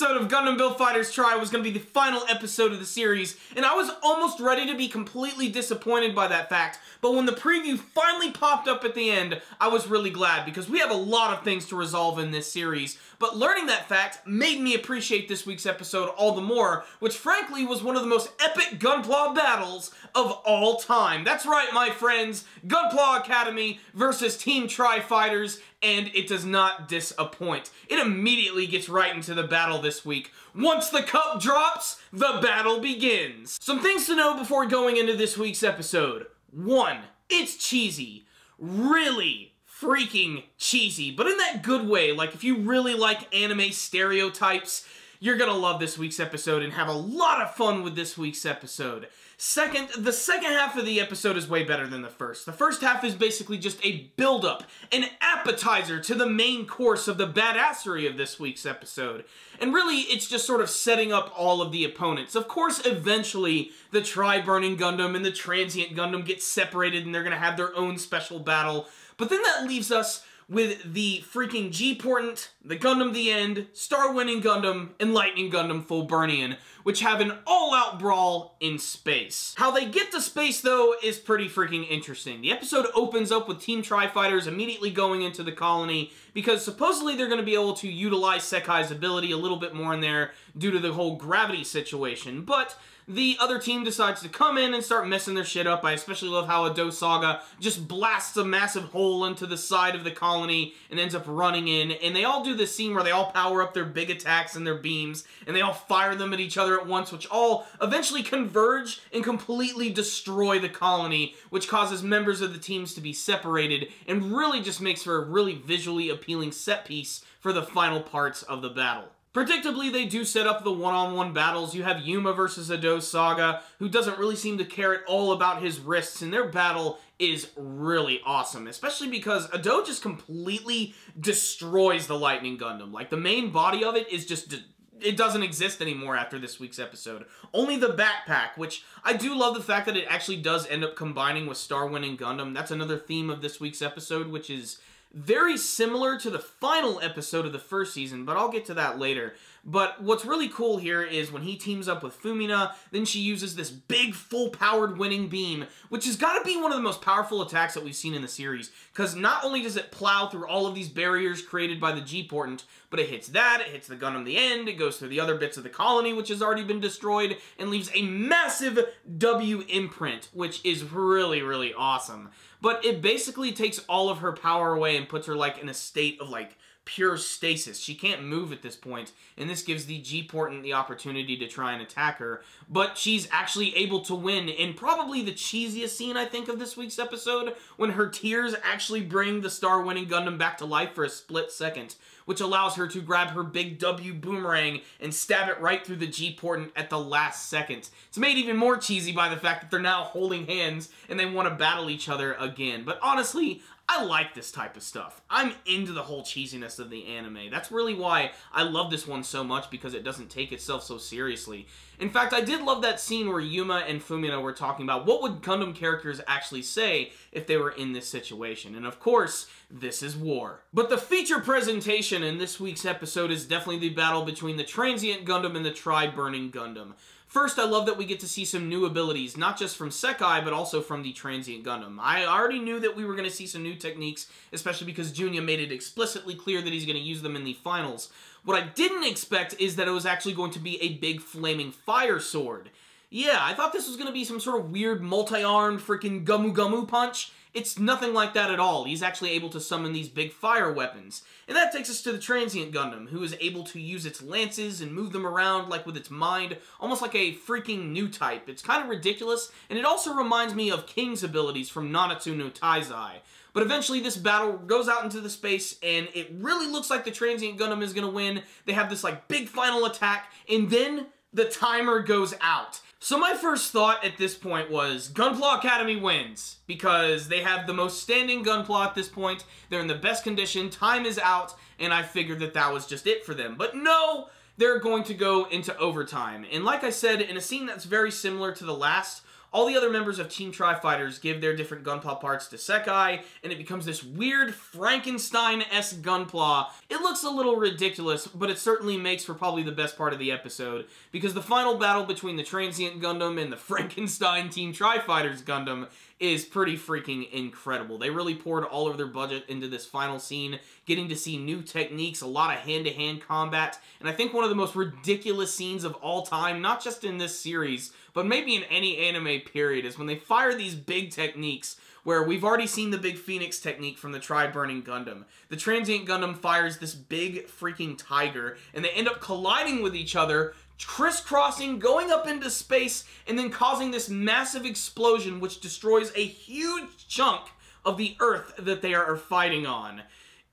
episode of Gundam Build Fighters Try was going to be the final episode of the series, and I was almost ready to be completely disappointed by that fact, but when the preview finally popped up at the end, I was really glad, because we have a lot of things to resolve in this series, but learning that fact made me appreciate this week's episode all the more, which frankly was one of the most epic Gunpla battles of all time. That's right, my friends, Gunpla Academy versus Team Tri Fighters, and it does not disappoint. It immediately gets right into the battle this week. Once the cup drops, the battle begins. Some things to know before going into this week's episode. 1. It's cheesy. Really freaking cheesy, but in that good way. Like, if you really like anime stereotypes, you're gonna love this week's episode and have a lot of fun with this week's episode. Second, the second half of the episode is way better than the first. The first half is basically just a build-up, an appetizer to the main course of the badassery of this week's episode. And really, it's just sort of setting up all of the opponents. Of course, eventually, the Tri-Burning Gundam and the Transient Gundam get separated and they're gonna have their own special battle. But then that leaves us with the freaking G-Portent, the Gundam the End, Star-Winning Gundam, and Lightning Gundam Full Burnian, which have an all-out brawl in space. How they get to space, though, is pretty freaking interesting. The episode opens up with Team Tri-Fighters immediately going into the colony, because supposedly they're going to be able to utilize Sekai's ability a little bit more in there due to the whole gravity situation, but the other team decides to come in and start messing their shit up. I especially love how Ado Saga just blasts a massive hole into the side of the colony and ends up running in, and they all do this scene where they all power up their big attacks and their beams, and they all fire them at each other at once, which all eventually converge and completely destroy the colony, which causes members of the teams to be separated, and really just makes for a really visually appealing set piece for the final parts of the battle. Predictably, they do set up the one-on-one battles. You have Yuma versus Ado Saga, who doesn't really seem to care at all about his wrists, and their battle is really awesome, especially because Ado just completely destroys the Lightning Gundam. Like, the main body of it is just it doesn't exist anymore after this week's episode. Only the backpack, which I do love the fact that it actually does end up combining with Star-Winning Gundam. That's another theme of this week's episode, which is very similar to the final episode of the first season, but I'll get to that later. But what's really cool here is when he teams up with Fumina, then she uses this big, full-powered winning beam, which has got to be one of the most powerful attacks that we've seen in the series, because not only does it plow through all of these barriers created by the G-Portent, but it hits that, it hits the Gundam the End, it goes through the other bits of the colony, which has already been destroyed, and leaves a massive W imprint, which is really, really awesome. But it basically takes all of her power away and puts her, like, in a state of, like, pure stasis. She can't move at this point, and this gives the G-Portent the opportunity to try and attack her, but she's actually able to win in probably the cheesiest scene, I think, of this week's episode, when her tears actually bring the Star-Winning Gundam back to life for a split second, which allows her to grab her big W boomerang and stab it right through the G-Portent at the last second. It's made even more cheesy by the fact that they're now holding hands and they want to battle each other again. But honestly, I like this type of stuff. I'm into the whole cheesiness of the anime. That's really why I love this one so much, because it doesn't take itself so seriously. In fact, I did love that scene where Yuma and Fumina were talking about what would Gundam characters actually say if they were in this situation. And of course, this is war. But the feature presentation in this week's episode is definitely the battle between the Transient Gundam and the Tri-Burning Gundam. First, I love that we get to see some new abilities, not just from Sekai, but also from the Transient Gundam. I already knew that we were going to see some new techniques, especially because Junya made it explicitly clear that he's going to use them in the finals. What I didn't expect is that it was actually going to be a big flaming fire sword. Yeah, I thought this was going to be some sort of weird multi-armed freaking Gumu Gumu punch. It's nothing like that at all. He's actually able to summon these big fire weapons. And that takes us to the Transient Gundam, who is able to use its lances and move them around like with its mind, almost like a freaking new type. It's kind of ridiculous, and it also reminds me of King's abilities from Nanatsu no Taizai. But eventually this battle goes out into the space, and it really looks like the Transient Gundam is going to win. They have this like big final attack, and then the timer goes out. So my first thought at this point was, Gunpla Academy wins, because they have the most standing Gunpla at this point, they're in the best condition, time is out, and I figured that that was just it for them. But no, they're going to go into overtime. And like I said, in a scene that's very similar to the last, all the other members of Team Tri-Fighters give their different Gunpla parts to Sekai, and it becomes this weird Frankenstein-esque Gunpla. It looks a little ridiculous, but it certainly makes for probably the best part of the episode, because the final battle between the Transient Gundam and the Frankenstein Team Tri-Fighters Gundam is pretty freaking incredible. They really poured all of their budget into this final scene, getting to see new techniques, a lot of hand-to-hand combat, and I think one of the most ridiculous scenes of all time, not just in this series, but maybe in any anime period, is when they fire these big techniques, where we've already seen the big Phoenix technique from the Tri-Burning Gundam. The Transient Gundam fires this big freaking tiger, and they end up colliding with each other, crisscrossing, going up into space, and then causing this massive explosion which destroys a huge chunk of the Earth that they are fighting on.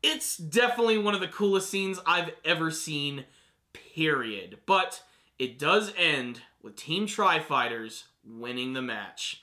It's definitely one of the coolest scenes I've ever seen, period. But it does end with Team Tri-Fighters winning the match,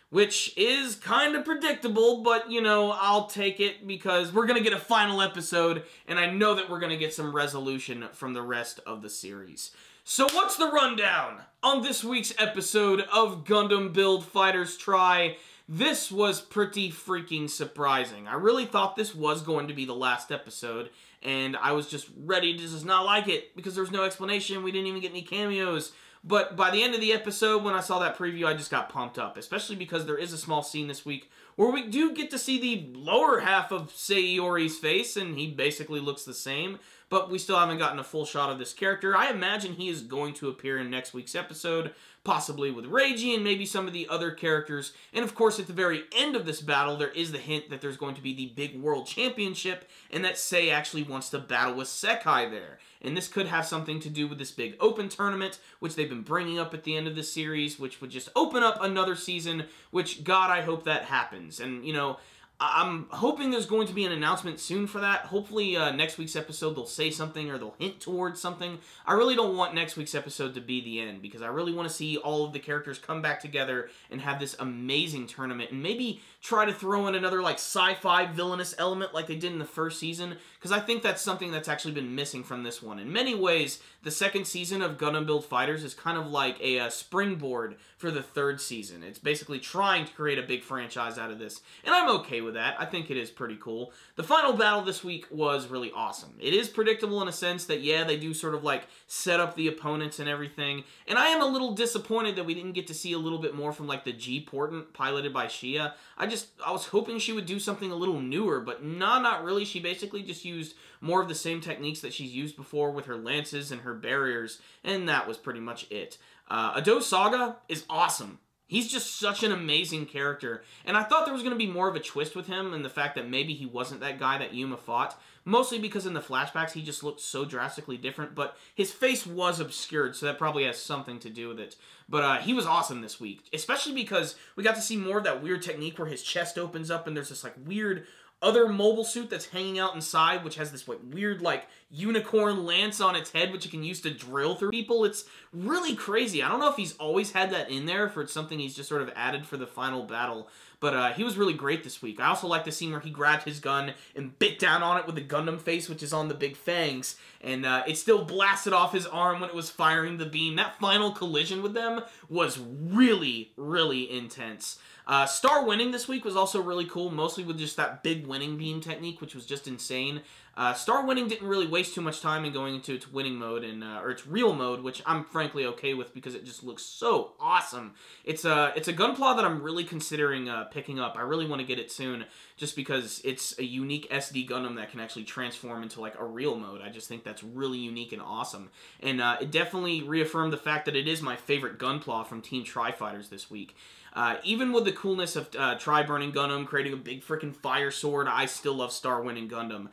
which is kind of predictable, but, you know, I'll take it because we're going to get a final episode, and I know that we're going to get some resolution from the rest of the series. So what's the rundown on this week's episode of Gundam Build Fighters Try? This was pretty freaking surprising. I really thought this was going to be the last episode, and I was just ready to just not like it because there was no explanation. We didn't even get any cameos. But by the end of the episode, when I saw that preview, I just got pumped up, especially because there is a small scene this week where we do get to see the lower half of Sayori's face, and he basically looks the same, but we still haven't gotten a full shot of this character. I imagine he is going to appear in next week's episode, possibly with Reiji and maybe some of the other characters. And of course, at the very end of this battle, there is the hint that there's going to be the big world championship, and that Sei actually wants to battle with Sekai there. And this could have something to do with this big open tournament, which they've been bringing up at the end of the series, which would just open up another season, which, God, I hope that happens. And, you know, I'm hoping there's going to be an announcement soon for that. Hopefully next week's episode they'll say something or they'll hint towards something. I really don't want next week's episode to be the end because I really want to see all of the characters come back together and have this amazing tournament and maybe try to throw in another like sci-fi villainous element like they did in the first season, because I think that's something that's actually been missing from this one. In many ways, the second season of Gundam Build Fighters is kind of like a springboard for the third season. It's basically trying to create a big franchise out of this, and I'm okay with that. I think it is pretty cool. The final battle this week was really awesome. It is predictable in a sense that, yeah, they do sort of like set up the opponents and everything, and I am a little disappointed that we didn't get to see a little bit more from like the G-Portent piloted by Shia. I was hoping she would do something a little newer, but nah, not really. She basically just used more of the same techniques that she's used before with her lances and her barriers, and that was pretty much it. Ado Saga is awesome. He's just such an amazing character, and I thought there was going to be more of a twist with him and the fact that maybe he wasn't that guy that Yuma fought, mostly because in the flashbacks he just looked so drastically different, but his face was obscured, so that probably has something to do with it. But he was awesome this week, especially because we got to see more of that weird technique where his chest opens up and there's this like weird other mobile suit that's hanging out inside, which has this like weird like unicorn lance on its head, which you can use to drill through people. It's really crazy. I don't know if he's always had that in there, if it's something he's just sort of added for the final battle, but he was really great this week. I also like the scene where he grabbed his gun and bit down on it with the Gundam face, which is on the big fangs, and it still blasted off his arm when it was firing the beam. That final collision with them was really, really intense. Star winning this week was also really cool, mostly with just that big winning beam technique, which was just insane. Star winning didn't really waste too much time in going into its winning mode, and or its real mode, which I'm frankly okay with because it just looks so awesome. It's a Gunpla that I'm really considering picking up. I really want to get it soon, just because it's a unique SD Gundam that can actually transform into like a real mode. I just think that's really unique and awesome, and it definitely reaffirmed the fact that it is my favorite Gunpla from Team Tri-Fighters this week. Even with the coolness of Tri-Burning Gundam creating a big freaking fire sword, I still love Star winning Gundam.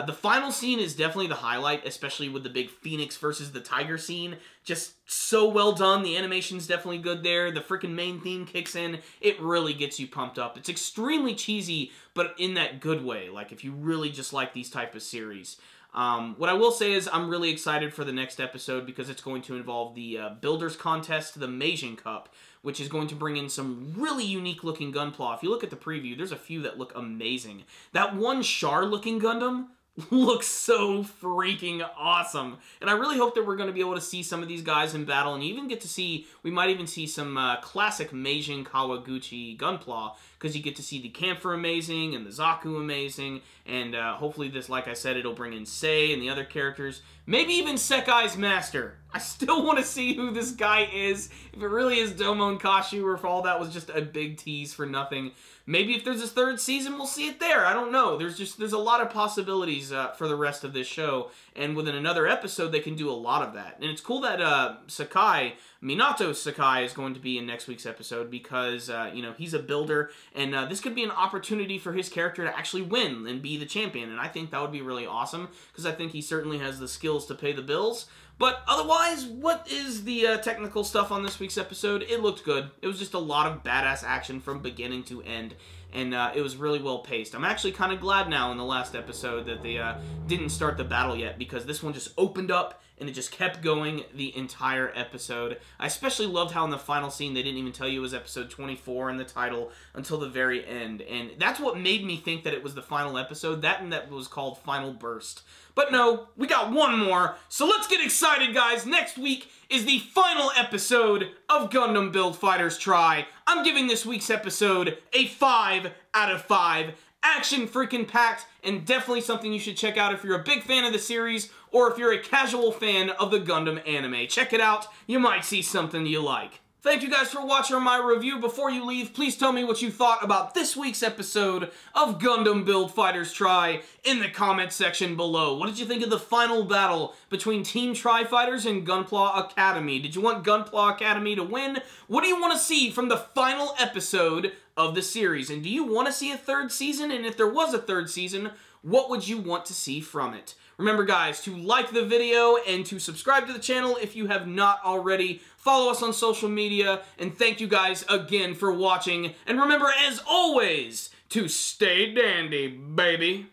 The final scene is definitely the highlight, especially with the big Phoenix versus the Tiger scene. Just so well done. The animation's definitely good there. The freaking main theme kicks in. It really gets you pumped up. It's extremely cheesy, but in that good way. Like, if you really just like these type of series. What I will say is I'm really excited for the next episode because it's going to involve the Builders Contest, the Meijin Cup, which is going to bring in some really unique looking Gunpla. If you look at the preview, there's a few that look amazing. That one Char looking Gundam looks so freaking awesome. And I really hope that we're going to be able to see some of these guys in battle, and even get to see, we might even see some classic Meijin Kawaguchi Gunpla, because you get to see the Camphor amazing, and the Zaku amazing, and hopefully this, like I said, it'll bring in Sei and the other characters. Maybe even Sekai's master. I still want to see who this guy is, if it really is Domon Kashu, or if all that was just a big tease for nothing. Maybe if there's a third season, we'll see it there. I don't know. There's a lot of possibilities for the rest of this show, and within another episode, they can do a lot of that. And it's cool that Sakai, Minato Sakai, is going to be in next week's episode, because, you know, he's a builder, and this could be an opportunity for his character to actually win and be the champion, and I think that would be really awesome, because I think he certainly has the skills to pay the bills. But otherwise, what is the technical stuff on this week's episode? It looked good. It was just a lot of badass action from beginning to end, and it was really well paced. I'm actually kind of glad now in the last episode that they didn't start the battle yet, because this one just opened up and it just kept going the entire episode. I especially loved how in the final scene they didn't even tell you it was episode 24 in the title until the very end, and that's what made me think that it was the final episode, that and that was called Final Burst. But no, we got one more, so let's get excited, guys. Next week is the final episode of Gundam Build Fighters Try. I'm giving this week's episode a 5 out of 5. Action freaking packed, and definitely something you should check out if you're a big fan of the series, or if you're a casual fan of the Gundam anime. Check it out, you might see something you like. Thank you guys for watching my review. Before you leave, please tell me what you thought about this week's episode of Gundam Build Fighters Try in the comment section below. What did you think of the final battle between Team Tri-Fighters and Gunpla Academy? Did you want Gunpla Academy to win? What do you want to see from the final episode of the series? And do you want to see a third season? And if there was a third season, what would you want to see from it? Remember, guys, to like the video and to subscribe to the channel if you have not already. Follow us on social media, and thank you guys again for watching. And remember, as always, to stay dandy, baby.